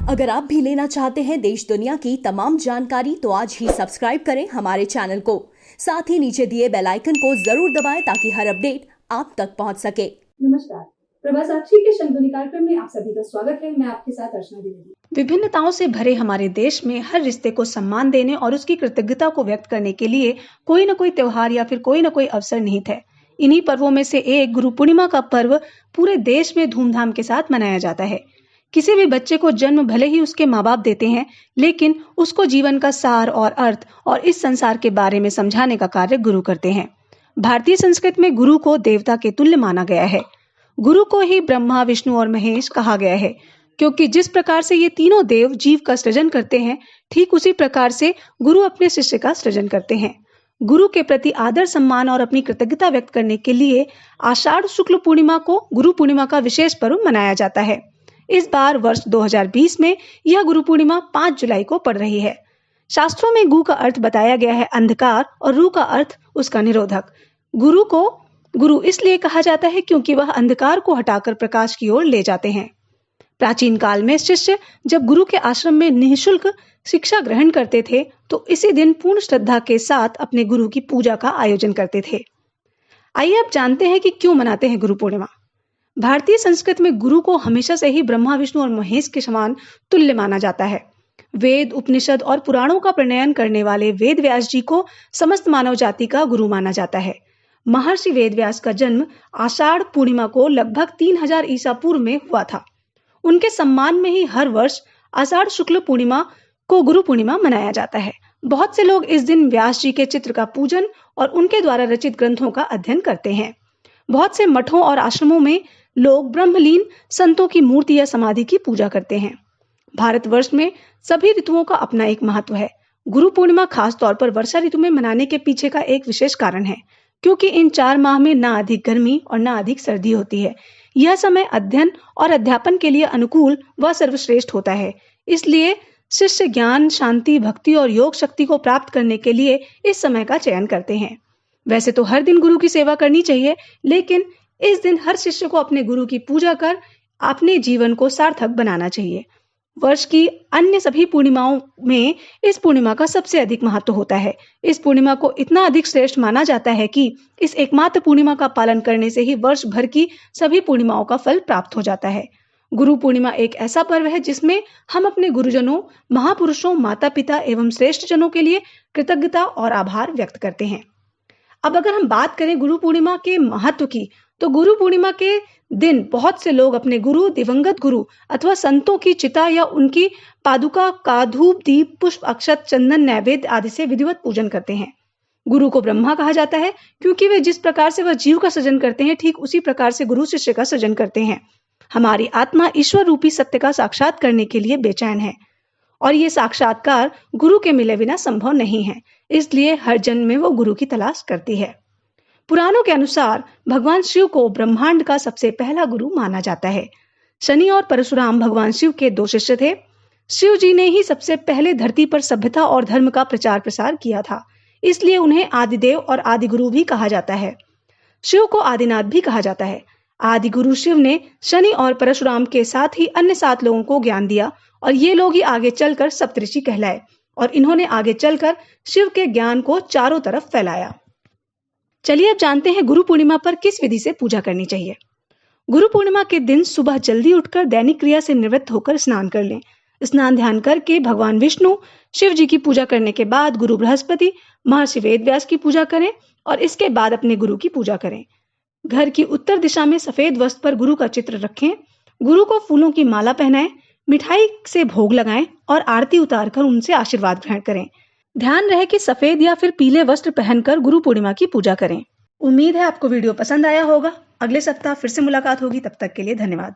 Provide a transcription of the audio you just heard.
अगर आप भी लेना चाहते हैं देश दुनिया की तमाम जानकारी तो आज ही सब्सक्राइब करें हमारे चैनल को। साथ ही नीचे दिए बेल आइकन को जरूर दबाएं ताकि हर अपडेट आप तक पहुंच सके। नमस्कार, प्रभा साक्षी के शंखध्वनि कार्यक्रम में आप सभी का स्वागत है। मैं आपके साथ अर्चना द्विवेदी। विभिन्नताओं से भरे हमारे देश में हर रिश्ते को सम्मान देने और उसकी कृतज्ञता को व्यक्त करने के लिए कोई न कोई त्योहार या फिर कोई न कोई अवसर निहित है। इन्हीं पर्वों में से एक गुरु पूर्णिमा का पर्व पूरे देश में धूमधाम के साथ मनाया जाता है। किसी भी बच्चे को जन्म भले ही उसके माँ बाप देते हैं, लेकिन उसको जीवन का सार और अर्थ और इस संसार के बारे में समझाने का कार्य गुरु करते हैं। भारतीय संस्कृति में गुरु को देवता के तुल्य माना गया है। गुरु को ही ब्रह्मा, विष्णु और महेश कहा गया है, क्योंकि जिस प्रकार से ये तीनों देव जीव का सृजन करते हैं, ठीक उसी प्रकार से गुरु अपने शिष्य का सृजन करते हैं। गुरु के प्रति आदर, सम्मान और अपनी कृतज्ञता व्यक्त करने के लिए आषाढ़ शुक्ल पूर्णिमा को गुरु पूर्णिमा का विशेष पर्व मनाया जाता है। इस बार वर्ष 2020 में यह गुरु पूर्णिमा 5 जुलाई को पड़ रही है। शास्त्रों में गु का अर्थ बताया गया है अंधकार और रु का अर्थ उसका निरोधक। गुरु को गुरु इसलिए कहा जाता है क्योंकि वह अंधकार को हटाकर प्रकाश की ओर ले जाते हैं। प्राचीन काल में शिष्य जब गुरु के आश्रम में निःशुल्क शिक्षा ग्रहण करते थे तो इसी दिन पूर्ण श्रद्धा के साथ अपने गुरु की पूजा का आयोजन करते थे। आइए अब जानते हैं कि क्यों मनाते हैं गुरु पूर्णिमा। भारतीय संस्कृति में गुरु को हमेशा से ही ब्रह्मा, विष्णु और महेश के समान तुल्य माना जाता है। वेद, उपनिषद और पुराणों का प्रणयन करने वाले वेद व्यास जी को समस्त मानव जाति का गुरु माना जाता है। महर्षि वेद व्यास का जन्म आषाढ़ पूर्णिमा को लगभग 3000 ईसा पूर्व में हुआ था। उनके सम्मान में ही हर वर्ष आषाढ़ शुक्ल पूर्णिमा को गुरु पूर्णिमा मनाया जाता है। बहुत से लोग इस दिन व्यास जी के चित्र का पूजन और उनके द्वारा रचित ग्रंथों का अध्ययन करते हैं। बहुत से मठों और आश्रमों में लोग ब्रह्मलीन संतों की मूर्ति या समाधि की पूजा करते हैं। भारतवर्ष में सभी ऋतुओं का अपना एक महत्व है। गुरु पूर्णिमा खास तौर पर वर्षा ऋतु में मनाने के पीछे का एक विशेष कारण है, क्योंकि इन 4 माह में ना अधिक गर्मी और ना अधिक सर्दी होती है। यह समय अध्ययन और अध्यापन के लिए अनुकूल व सर्वश्रेष्ठ होता है। इसलिए शिष्य ज्ञान, शांति, भक्ति और योग शक्ति को प्राप्त करने के लिए इस समय का चयन करते हैं। वैसे तो हर दिन गुरु की सेवा करनी चाहिए, लेकिन इस दिन हर शिष्य को अपने गुरु की पूजा कर अपने जीवन को सार्थक बनाना चाहिए। वर्ष की अन्य सभी पूर्णिमाओं में इस पूर्णिमा का सबसे अधिक महत्व होता है। इस पूर्णिमा को इतना अधिक श्रेष्ठ माना जाता है कि इस एकमात्र पूर्णिमा का पालन करने से ही वर्ष भर की सभी पूर्णिमाओं का फल प्राप्त हो जाता है। गुरु पूर्णिमा एक ऐसा पर्व है जिसमें हम अपने गुरुजनों, महापुरुषों, माता पिता एवं श्रेष्ठ जनों के लिए कृतज्ञता और आभार व्यक्त करते हैं। अब अगर हम बात करें गुरु पूर्णिमा के महत्व की, तो गुरु पूर्णिमा के दिन बहुत से लोग अपने गुरु, दिवंगत गुरु अथवा संतों की चिता या उनकी पादुका का धूप, दीप, पुष्प, अक्षत, चंदन, नैवेद्य आदि से विधिवत पूजन करते हैं। गुरु को ब्रह्मा कहा जाता है क्योंकि वे जिस प्रकार से वह जीव का सृजन करते हैं, ठीक उसी प्रकार से गुरु शिष्य का सृजन करते हैं। हमारी आत्मा ईश्वर रूपी सत्य का साक्षात करने के लिए बेचैन है और ये साक्षात्कार गुरु के मिले बिना संभव नहीं है। इसलिए हर जन्म में वो गुरु की तलाश करती है। पुराणों के अनुसार भगवान शिव को ब्रह्मांड का सबसे पहला गुरु माना जाता है। शनि और परशुराम भगवान शिव के 2 शिष्य थे। शिव जी ने ही सबसे पहले धरती पर सभ्यता और धर्म का प्रचार प्रसार किया था, इसलिए उन्हें आदिदेव और आदि गुरु भी कहा जाता है। शिव को आदिनाथ भी कहा जाता है। आदि गुरु शिव ने शनि और परशुराम के साथ ही अन्य 7 लोगों को ज्ञान दिया और ये लोग ही आगे चलकर सप्तऋषि कहलाए और इन्होंने आगे चलकर शिव के ज्ञान को चारों तरफ फैलाया। चलिए अब जानते हैं गुरु पूर्णिमा पर किस विधि से पूजा करनी चाहिए। गुरु पूर्णिमा के दिन सुबह जल्दी उठकर दैनिक क्रिया से निवृत्त होकर स्नान कर लें। स्नान ध्यान करके भगवान विष्णु, शिव जी की पूजा करने के बाद गुरु बृहस्पति, महर्षि वेद व्यास की पूजा करें और इसके बाद अपने गुरु की पूजा करें। घर की उत्तर दिशा में सफेद वस्त्र पर गुरु का चित्र रखें। गुरु को फूलों की माला पहनाएं, मिठाई से भोग लगाएं और आरती उतारकर उनसे आशीर्वाद ग्रहण करें। ध्यान रहे कि सफेद या फिर पीले वस्त्र पहनकर गुरु पूर्णिमा की पूजा करें। उम्मीद है आपको वीडियो पसंद आया होगा। अगले सप्ताह फिर से मुलाकात होगी। तब तक के लिए धन्यवाद।